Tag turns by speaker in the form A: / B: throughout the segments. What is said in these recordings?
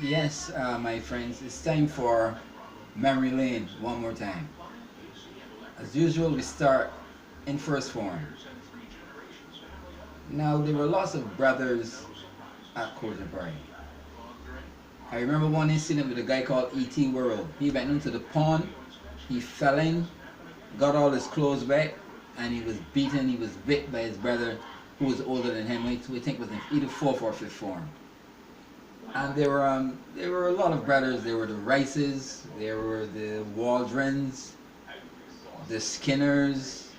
A: Yes, my friends, it's time for memory lane one more time. As usual, we start in first form. Now, there were lots of brothers at Courtney. I remember one incident with a guy called E.T. Worrell. He went into the pond, he fell in, got all his clothes wet, and he was beaten, he was bit by his brother who was older than him. We think was in either fourth or fifth form. And there were a lot of brothers. There were the Rices, there were the Waldrons, the Skinners,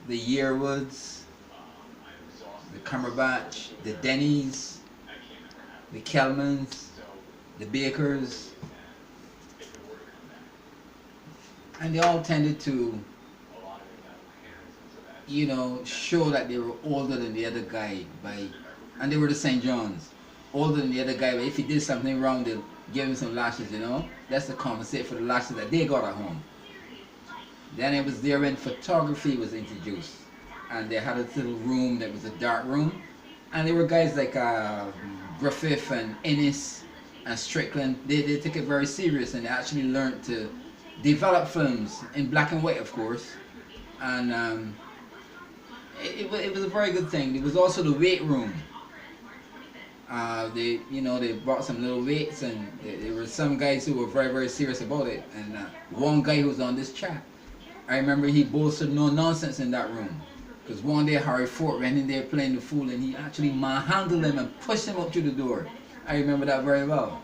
A: the Yearwoods, the Cumberbatch, the Denny's, the Kelmans, the Bakers, and they all tended to, show that they were older than the other guy and they were the St. Johns, older than the other guy. But if he did something wrong, they'll give him some lashes. That's to compensate for the lashes that they got at home. Then it was there when photography was introduced, and they had a little room that was a dark room, and there were guys like Griffith and Ennis and Strickland. They took it very serious, and they actually learned to develop films in black and white, of course, and it was a very good thing. There was also the weight room. They brought some little weights, and there were some guys who were very, very serious about it. And one guy who was on this chat, I remember he boasted no nonsense in that room. Because one day Harry Ford went in there playing the fool, and he actually manhandled him and pushed him up through the door. I remember that very well.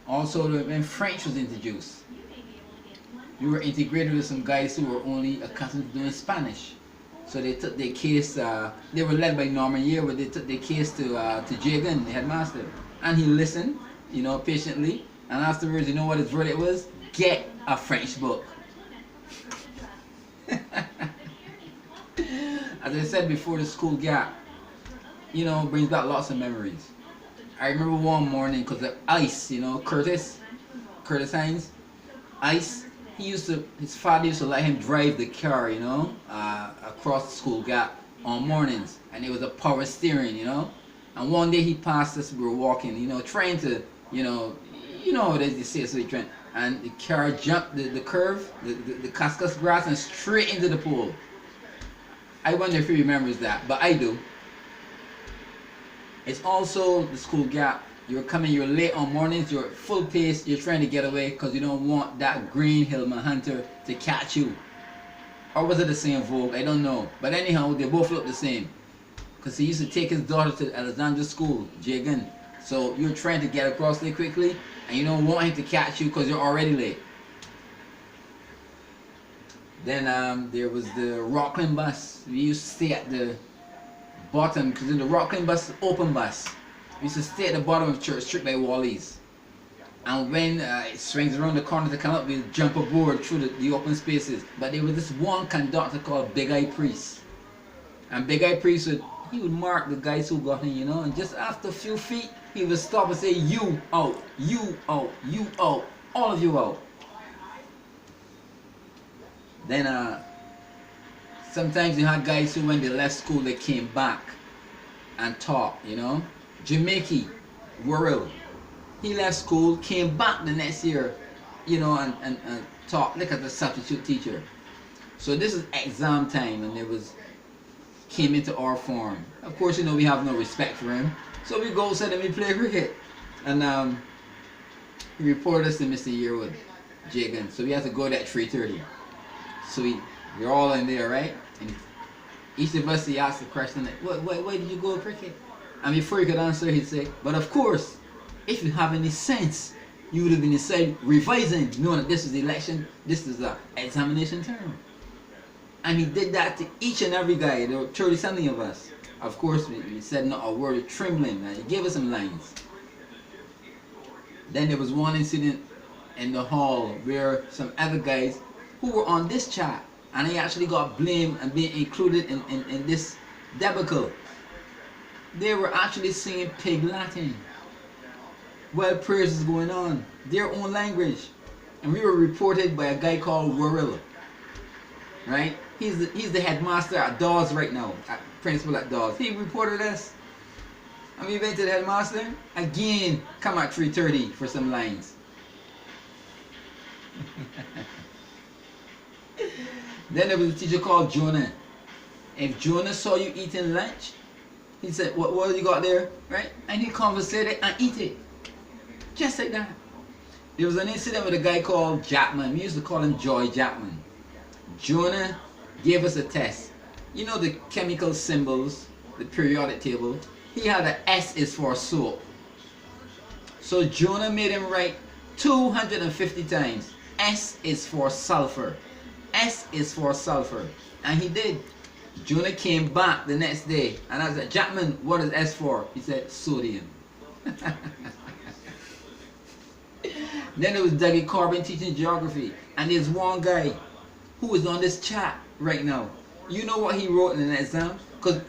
A: Also, when French was introduced, we were integrated with some guys who were only accustomed to doing Spanish. So they took their case, they were led by Norman Yearwood. They took their case to Jay Gunn, the headmaster. And he listened, patiently. And afterwards, you know what his verdict was? Get a French book. As I said before, the school gap, brings back lots of memories. I remember one morning, because of Ice, Curtis Hines, Ice, his father used to let him drive the car, across the school gap on mornings, and it was a power steering, And one day he passed us, we were walking, trying to, how it is, you see it, so he trying, and the car jumped the curve, the cuscus grass, and straight into the pool. I wonder if he remembers that, but I do. It's also the school gap. You're late on mornings, you're at full pace, you're trying to get away because you don't want that green Hillman Hunter to catch you. Or was it the same Vogue? I don't know. But anyhow, they both look the same. Because he used to take his daughter to Alexandra School, Jagan. So you're trying to get across there quickly, and you don't want him to catch you because you're already late. Then there was the Rockland bus. We used to stay at the bottom, because in the Rockland bus, open bus. We used to stay at the bottom of Church Street by Wally's. And when it swings around the corner to come up, we'd jump aboard through the open spaces. But there was this one conductor called Big Eye Priest. And Big Eye Priest would mark the guys who got in, and just after a few feet, he would stop and say, you out, you out, you out, all of you out. Then sometimes you had guys who when they left school, they came back and taught, Jamaica, Worrell. He left school, came back the next year, and taught like as a substitute teacher. So this is exam time, and came into our form. Of course, we have no respect for him. So we go outside and we play cricket. And he reported us to Mr. Yearwood, Jagan. So we had to go there at 3:30. So we're all in there, right? And each of us, he asked the question, like, why did you go to cricket? And before he could answer, he'd say, but of course, if you have any sense, you would have been inside revising, knowing that this is the election, this is the examination term. And he did that to each and every guy. There were 30-something of us. Of course, we said not a word of trembling. He gave us some lines. Then there was one incident in the hall where some other guys who were on this chat, and they actually got blamed and being included in this debacle. They were actually singing Pig Latin while prayers is going on, their own language. And we were reported by a guy called Worrell, right? He's the headmaster at Dawes right now, principal at Dawes. He reported us. And we went to the headmaster. Again, come at 3:30 for some lines. Then there was a teacher called Jonah. If Jonah saw you eating lunch, he said, what have you got there? Right? And he conversated and eat it. Just like that. There was an incident with a guy called Jackman. We used to call him Joy Jackman. Jonah gave us a test. You know the chemical symbols, the periodic table? He had an S is for soap. So Jonah made him write 250 times. S is for sulfur. S is for sulfur. And he did. Jonah came back the next day and I said, Jackman, what is S for? He said, sodium. Then there was Dougie Corbin teaching geography. And there's one guy who is on this chat right now. You know what he wrote in an exam? Because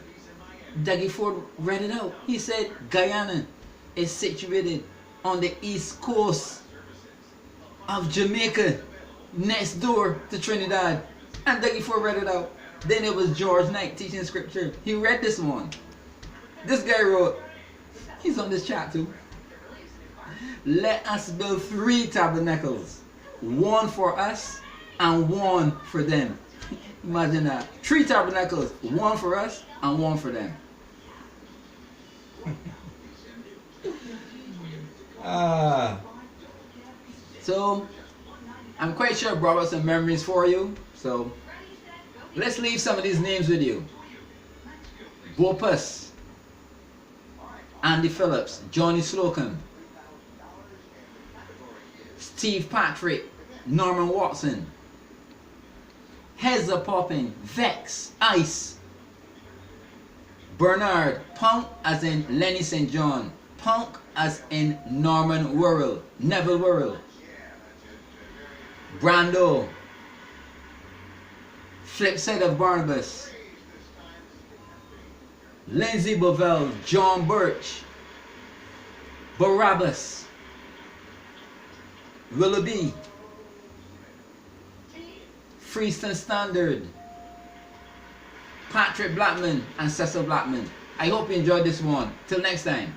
A: Dougie Ford read it out. He said Guyana is situated on the east coast of Jamaica, next door to Trinidad. And Dougie Ford read it out. Then it was George Knight teaching scripture. He read this one. This guy wrote, he's on this chat too. Let us build 3 tabernacles. One for us and one for them. Imagine that. 3 tabernacles. One for us and one for them. So, I'm quite sure I brought up some memories for you. So, let's leave some of these names with you. Bopus, Andy Phillips, Johnny Slocum, Steve Patrick, Norman Watson, Hezza Poppin, Vex, Ice, Bernard, Punk as in Lenny St. John, Punk as in Norman Worrell, Neville Worrell, Brando, Flip Side of Barnabas, Lindsay Bovell, John Birch, Barabbas, Willoughby, Freeston Standard, Patrick Blackman, and Cecil Blackman. I hope you enjoyed this one. Till next time.